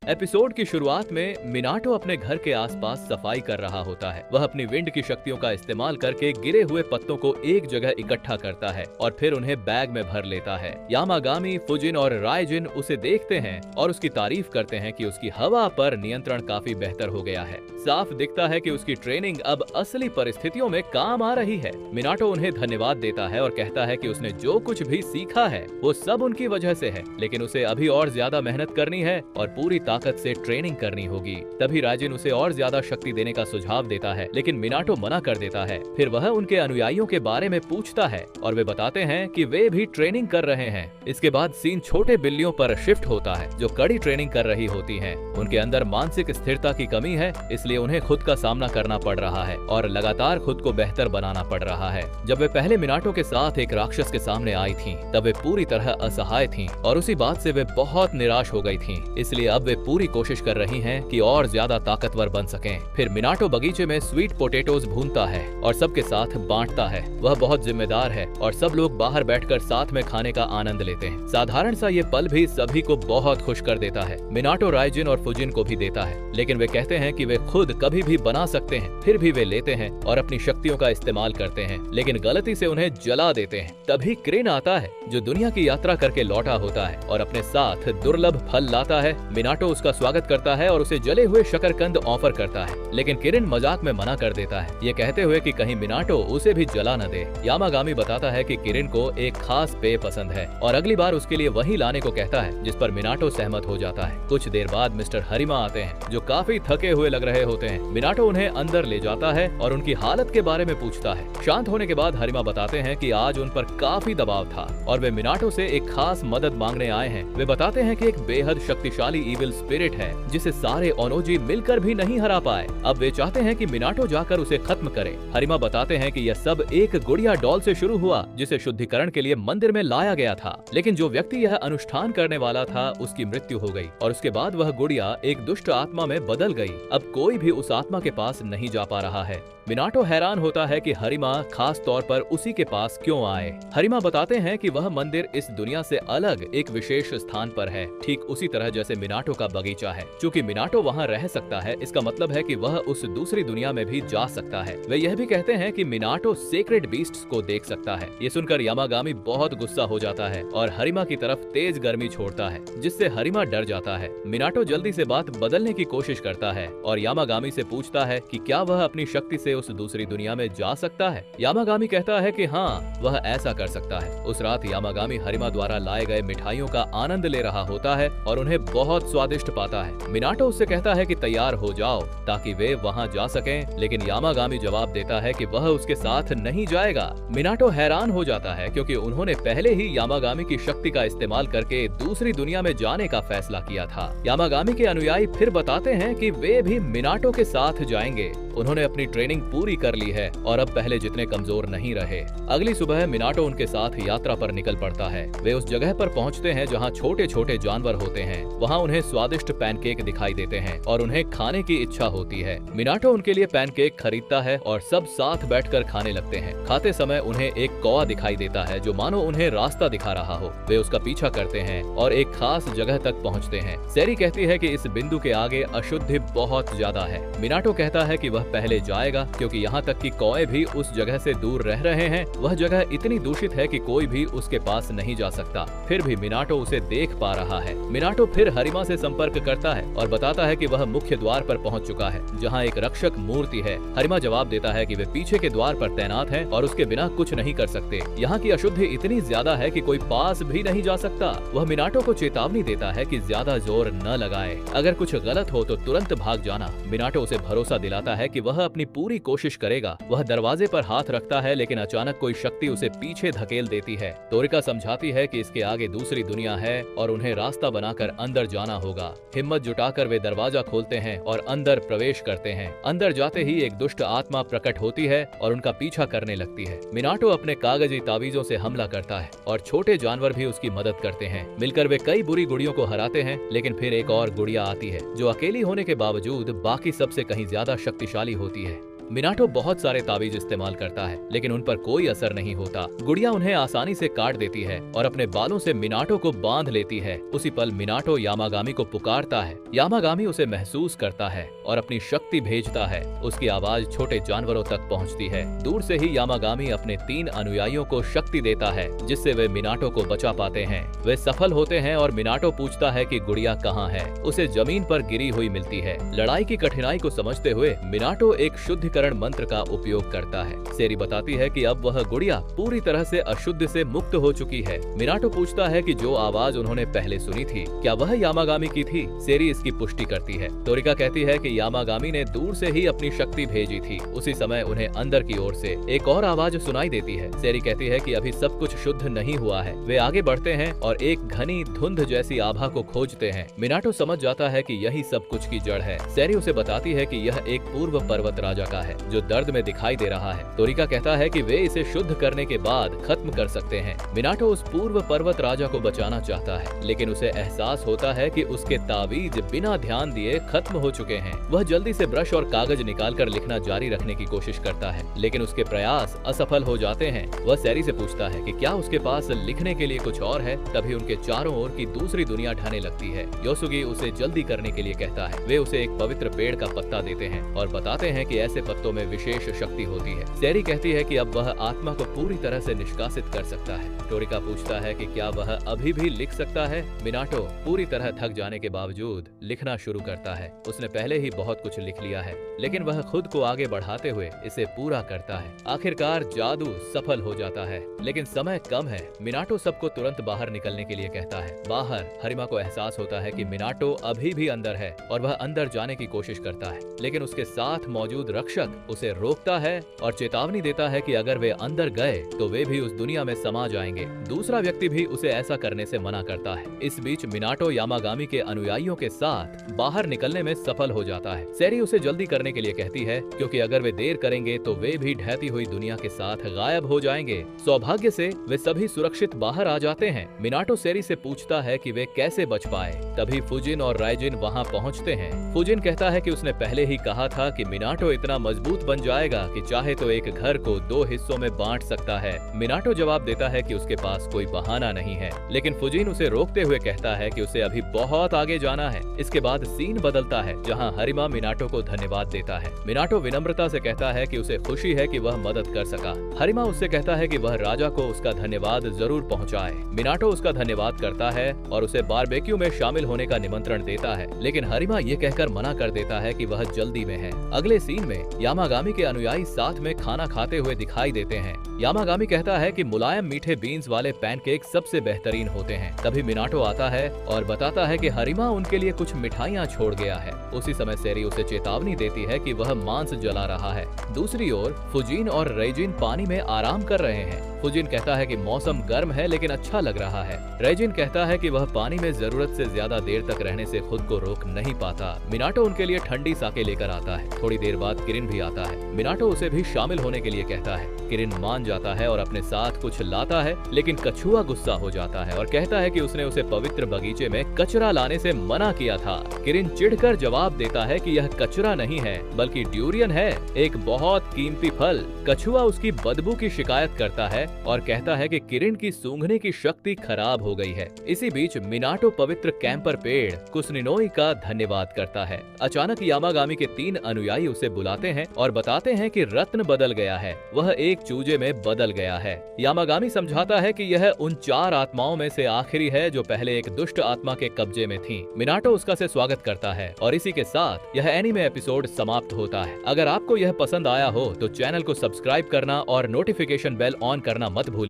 Episode की शुरुआत में मिनाटो अपने घर के आसपास सफाई कर रहा होता है। वह अपनी विंड की शक्तियों का इस्तेमाल करके गिरे हुए पत्तों को एक जगह इकट्ठा करता है और फिर उन्हें बैग में भर लेता है। यामागामी, फुजिन और रायजिन उसे देखते हैं और उसकी तारीफ करते हैं कि उसकी हवा पर नियंत्रण काफी बेहतर हो गया है। साफ दिखता है कि उसकी ट्रेनिंग अब असली परिस्थितियों में काम आ रही है। मिनाटो उन्हें धन्यवाद देता है और कहता है कि उसने जो कुछ भी सीखा है वो सब उनकी वजह से है, लेकिन उसे अभी और ज्यादा मेहनत करनी है और पूरी ताकत से ट्रेनिंग करनी होगी। तभी राजिन उसे और ज्यादा शक्ति देने का सुझाव देता है, लेकिन मिनाटो मना कर देता है। फिर वह उनके अनुयायियों के बारे में पूछता है और वे बताते हैं कि वे भी ट्रेनिंग कर रहे हैं। इसके बाद सीन छोटे बिल्लियों पर शिफ्ट होता है जो कड़ी ट्रेनिंग कर रही होती हैं। उनके अंदर मानसिक स्थिरता की कमी है, इसलिए उन्हें खुद का सामना करना पड़ रहा है और लगातार खुद को बेहतर बनाना पड़ रहा है। जब वे पहले मिनाटो के साथ एक राक्षस के सामने आई थीं, तब वे पूरी तरह असहाय थीं और उसी बात से वे बहुत निराश हो गई थीं। इसलिए अब वे पूरी कोशिश कर रही हैं कि और ज्यादा ताकतवर बन सकें। फिर मिनाटो बगीचे में स्वीट पोटैटोज भूनता है और सबके साथ बांटता है। वह बहुत जिम्मेदार है और सब लोग बाहर बैठकर साथ में खाने का आनंद लेते हैं। साधारण सा ये पल भी सभी को बहुत खुश कर देता है। मिनाटो रायजिन और फुजिन को भी देता है, लेकिन वे कहते हैं कि वे खुद कभी भी बना सकते हैं। फिर भी वे लेते हैं और अपनी शक्तियों का इस्तेमाल करते हैं, लेकिन गलती से उन्हें जला देते हैं। तभी क्रिन आता है जो दुनिया की यात्रा करके लौटा होता है और अपने साथ दुर्लभ फल लाता है। मिनाटो उसका स्वागत करता है और उसे जले हुए शकरकंद ऑफर करता है, लेकिन किरिन मजाक में मना कर देता है, ये कहते हुए कि कहीं मिनाटो उसे भी जला न दे। यामागामी बताता है कि किरिन को एक खास पेय पसंद है और अगली बार उसके लिए वही लाने को कहता है, जिस पर मिनाटो सहमत हो जाता है। कुछ देर बाद मिस्टर हरिमा आते हैं जो काफी थके हुए लग रहे होते हैं। मिनाटो उन्हें अंदर ले जाता है और उनकी हालत के बारे में पूछता है। शांत होने के बाद हरिमा बताते हैं कि आज उन पर काफी दबाव था और वे मिनाटो से एक खास मदद मांगने आए हैं। वे बताते हैं कि एक बेहद शक्तिशाली इविल स्पिरिट है जिसे सारे ओनोजी मिलकर भी नहीं हरा पाए। अब वे चाहते हैं कि मिनाटो जाकर उसे खत्म करे। हरिमा बताते हैं कि यह सब एक गुड़िया डॉल से शुरू हुआ जिसे शुद्धिकरण के लिए मंदिर में लाया गया था, लेकिन जो व्यक्ति यह अनुष्ठान करने वाला था उसकी मृत्यु हो गई और उसके बाद वह गुड़िया एक दुष्ट आत्मा में बदल गई। अब कोई भी उस आत्मा के पास नहीं जा पा रहा है। मिनाटो हैरान होता है कि हरिमा खास तौर पर उसी के पास क्यों आए। हरिमा बताते हैं कि वह मंदिर इस दुनिया से अलग एक विशेष स्थान पर है, ठीक उसी तरह जैसे मिनाटो का बगीचा है। चूँकि मिनाटो वहाँ रह सकता है, इसका मतलब है कि वह उस दूसरी दुनिया में भी जा सकता है। वे यह भी कहते हैं कि मिनाटो सेक्रेड बीस्ट्स को देख सकता है। ये सुनकर यामागामी बहुत गुस्सा हो जाता है और हरिमा की तरफ तेज गर्मी छोड़ता है, जिससे हरिमा डर जाता है। मिनाटो जल्दी से बात बदलने की कोशिश करता है और यामागामी से पूछता है कि क्या वह अपनी शक्ति से उस दूसरी दुनिया में जा सकता है। यामागामी कहता है कि हाँ, वह ऐसा कर सकता है। उस रात यामागामी हरिमा द्वारा लाए गए मिठाइयों का आनंद ले रहा होता है और उन्हें बहुत स्वादिष्ट पाता है। मिनाटो उससे कहता है कि तैयार हो जाओ ताकि वे वहाँ जा सकें, लेकिन यामागामी जवाब देता है कि वह उसके साथ नहीं जाएगा। मिनाटो हैरान हो जाता है क्योंकि उन्होंने पहले ही यामागामी की शक्ति का इस्तेमाल करके दूसरी दुनिया में जाने का फैसला किया था। यामागामी के अनुयायी फिर बताते हैं कि वे भी मिनाटो के साथ जाएंगे। उन्होंने अपनी ट्रेनिंग पूरी कर ली है और अब पहले जितने कमजोर नहीं रहे। अगली सुबह मिनाटो उनके साथ यात्रा पर निकल पड़ता है। वे उस जगह पर पहुंचते हैं जहां छोटे छोटे जानवर होते हैं। वहां उन्हें स्वादिष्ट पैनकेक दिखाई देते हैं और उन्हें खाने की इच्छा होती है। मिनाटो उनके लिए पैनकेक खरीदता है और सब साथ बैठकर खाने लगते हैं। खाते समय उन्हें एक कौवा दिखाई देता है जो मानो उन्हें रास्ता दिखा रहा हो। वे उसका पीछा करते हैं और एक खास जगह तक पहुँचते हैं। सेरी कहती है कि इस बिंदु के आगे अशुद्धि बहुत ज्यादा है। मिनाटो कहता है कि वह पहले जाएगा क्योंकि यहाँ तक कि कौवे भी उस जगह से दूर रह रहे हैं। वह जगह इतनी दूषित है कि कोई भी उसके पास नहीं जा सकता। फिर भी मिनाटो उसे देख पा रहा है। मिनाटो फिर हरिमा से संपर्क करता है और बताता है कि वह मुख्य द्वार पर पहुंच चुका है जहां एक रक्षक मूर्ति है। हरिमा जवाब देता है कि वे पीछे के द्वार पर तैनात हैं और उसके बिना कुछ नहीं कर सकते। यहाँ की अशुद्धि इतनी ज्यादा है कि कोई पास भी नहीं जा सकता। वह मिनाटो को चेतावनी देता है कि ज्यादा जोर न लगाए, अगर कुछ गलत हो तो तुरंत भाग जाना। मिनाटो उसे भरोसा दिलाता है कि वह अपनी पूरी कोशिश करेगा। वह दरवाजे पर हाथ रखता है, लेकिन अचानक कोई शक्ति उसे पीछे धकेल देती है। तोरिका समझाती है कि इसके आगे दूसरी दुनिया है और उन्हें रास्ता बनाकर अंदर जाना होगा। हिम्मत जुटाकर वे दरवाजा खोलते हैं और अंदर प्रवेश करते हैं। अंदर जाते ही एक दुष्ट आत्मा प्रकट होती है और उनका पीछा करने लगती है। मिनाटो अपने कागजी तावीजों से हमला करता है और छोटे जानवर भी उसकी मदद करते हैं। मिलकर वे कई बुरी गुड़ियों को हराते हैं, लेकिन फिर एक और गुड़िया आती है जो अकेली होने के बावजूद बाकी सबसे कहीं ज्यादा शक्तिशाली होती है। मिनाटो बहुत सारे ताबीज इस्तेमाल करता है, लेकिन उन पर कोई असर नहीं होता। गुड़िया उन्हें आसानी से काट देती है और अपने बालों से मिनाटो को बांध लेती है। उसी पल मिनाटो यामागामी को पुकारता है। यामागामी उसे महसूस करता है और अपनी शक्ति भेजता है। उसकी आवाज छोटे जानवरों तक पहुंचती है। दूर से ही यामागामी अपने 3 अनुयायियों को शक्ति देता है, जिससे वे मिनाटो को बचा पाते हैं। वे सफल होते हैं और मिनाटो पूछता है कि गुड़िया कहाँ है। उसे जमीन पर गिरी हुई मिलती है। लड़ाई की कठिनाई को समझते हुए मिनाटो एक शुद्धिकरण मंत्र का उपयोग करता है। सेरी बताती है कि अब वह गुड़िया पूरी तरह से अशुद्ध से मुक्त हो चुकी है। मिनाटो पूछता है कि जो आवाज उन्होंने पहले सुनी थी, क्या वह यामागामी की थी? सेरी इसकी पुष्टि करती है। तोरिका कहती है कि यामागामी ने दूर से ही अपनी शक्ति भेजी थी। उसी समय उन्हें अंदर की ओर से एक और आवाज सुनाई देती है। सेरी कहती है कि अभी सब कुछ शुद्ध नहीं हुआ है। वे आगे बढ़ते हैं और एक घनी धुंध जैसी आभा को खोजते हैं। मिनाटो समझ जाता है कि यही सब कुछ की जड़ है। सेरी उसे बताती है कि यह एक पूर्व पर्वत राजा का है, जो दर्द में दिखाई दे रहा है। तोरिका कहता है कि वे इसे शुद्ध करने के बाद खत्म कर सकते हैं। मिनाटो उस पूर्व पर्वत राजा को बचाना चाहता है, लेकिन उसे एहसास होता है कि उसके तावीज बिना ध्यान दिए खत्म हो चुके हैं। वह जल्दी से ब्रश और कागज निकालकर लिखना जारी रखने की कोशिश करता है, लेकिन उसके प्रयास असफल हो जाते हैं। वह सेरी से पूछता है कि क्या उसके पास लिखने के लिए कुछ और है। तभी उनके चारों ओर की दूसरी दुनिया ढहने लगती है। योसुगी उसे जल्दी करने के लिए कहता है। वे उसे एक पवित्र पेड़ का पत्ता देते हैं और बताते हैं कि ऐसे पत्तों में विशेष शक्ति होती है। सेरी कहती है कि अब वह आत्मा को पूरी तरह से निष्कासित कर सकता है। तोरिका पूछता है कि क्या वह अभी भी लिख सकता है। मिनाटो पूरी तरह थक जाने के बावजूद लिखना शुरू करता है। उसने पहले ही बहुत कुछ लिख लिया है, लेकिन वह खुद को आगे बढ़ाते हुए इसे पूरा करता है। आखिरकार जादू सफल हो जाता है, लेकिन समय कम है। मिनाटो सबको तुरंत बाहर निकलने के लिए कहता है। बाहर हरिमा को एहसास होता है कि मिनाटो अभी भी अंदर है और वह अंदर जाने की कोशिश करता है, लेकिन उसके साथ मौजूद रक्षक उसे रोकता है और चेतावनी देता है कि अगर वे अंदर गए तो वे भी उस दुनिया में समा जाएंगे। दूसरा व्यक्ति भी उसे ऐसा करने से मना करता है। इस बीच मिनाटो यामागामी के अनुयायियों के साथ बाहर निकलने में सफल हो जाता है। सेरी उसे जल्दी करने के लिए कहती है, क्योंकि अगर वे देर करेंगे तो वे भी ढहती हुई दुनिया के साथ गायब हो जाएंगे। सौभाग्य से वे सभी सुरक्षित बाहर आ जाते हैं। मिनाटो सेरी से पूछता है कि वे कैसे बच पाए। तभी फुजिन और राइजिन वहां पहुंचते हैं। फुजिन कहता है कि उसने पहले ही कहा था कि मिनाटो इतना मजबूत बन जाएगा कि चाहे तो एक घर को 2 हिस्सों में बांट सकता है। मिनाटो जवाब देता है कि उसके पास कोई बहाना नहीं है, लेकिन फुजिन उसे रोकते हुए कहता है कि उसे अभी बहुत आगे जाना है। इसके बाद सीन बदलता है, जहां हरिमा मिनाटो को धन्यवाद देता है। मिनाटो विनम्रता से कहता है कि उसे खुशी है कि वह मदद कर सका। हरिमा उससे कहता है कि वह राजा को उसका धन्यवाद जरूर पहुंचाए। मिनाटो उसका धन्यवाद करता है और उसे बारबेक्यू में शामिल होने का निमंत्रण देता है, लेकिन हरिमा ये कहकर मना कर देता है कि वह जल्दी में है। अगले सीन में यामागामी के अनुयायी साथ में खाना खाते हुए दिखाई देते हैं। यामागामी कहता है कि मुलायम मीठे बीन्स वाले पैनकेक सबसे बेहतरीन होते हैं। तभी मिनाटो आता है और बताता है कि हरिमा उनके लिए कुछ मिठाइयाँ छोड़ गया है। उसी समय सेरी उसे चेतावनी देती है कि वह मांस जला रहा है। दूसरी ओर फुजिन और रेजिन पानी में आराम कर रहे हैं। फुजिन कहता है कि मौसम गर्म है लेकिन अच्छा लग रहा है। रेजिन कहता है कि वह पानी में जरूरत से ज्यादा देर तक रहने से खुद को रोक नहीं पाता। मिनाटो उनके लिए ठंडी साके लेकर आता है। थोड़ी देर बाद किरिन भी आता है। मिनाटो उसे भी शामिल होने के लिए कहता है। किरिन मान जाता है और अपने साथ कुछ लाता है, लेकिन कछुआ गुस्सा हो जाता है और कहता है कि उसने उसे पवित्र बगीचे में कचरा लाने से मना किया था। किरिन चिढ़कर जवाब देता है कि यह कचरा नहीं है बल्कि ड्यूरियन है, एक बहुत कीमती फल। कछुआ उसकी बदबू की शिकायत करता है और कहता है कि किरिन की सूंघने की शक्ति खराब हो गई है। इसी बीच मिनाटो पवित्र कैंपर पेड़ कुसनिनोई का धन्यवाद करता है। अचानक यामागामी के 3 अनुयायी उसे बुलाते हैं और बताते हैं कि रत्न बदल गया है, वह एक चूजे में बदल गया है। यामागामी समझाता है कि यह उन 4 आत्माओं में से आखिरी है जो पहले एक दुष्ट आत्मा के कब्जे में थी। मिनाटो उसका से स्वागत करता है और इसी के साथ यह एनीमे एपिसोड समाप्त होता है। अगर आपको यह पसंद आया हो तो चैनल को सब्सक्राइब करना और नोटिफिकेशन बेल ऑन करना मत भूलिए।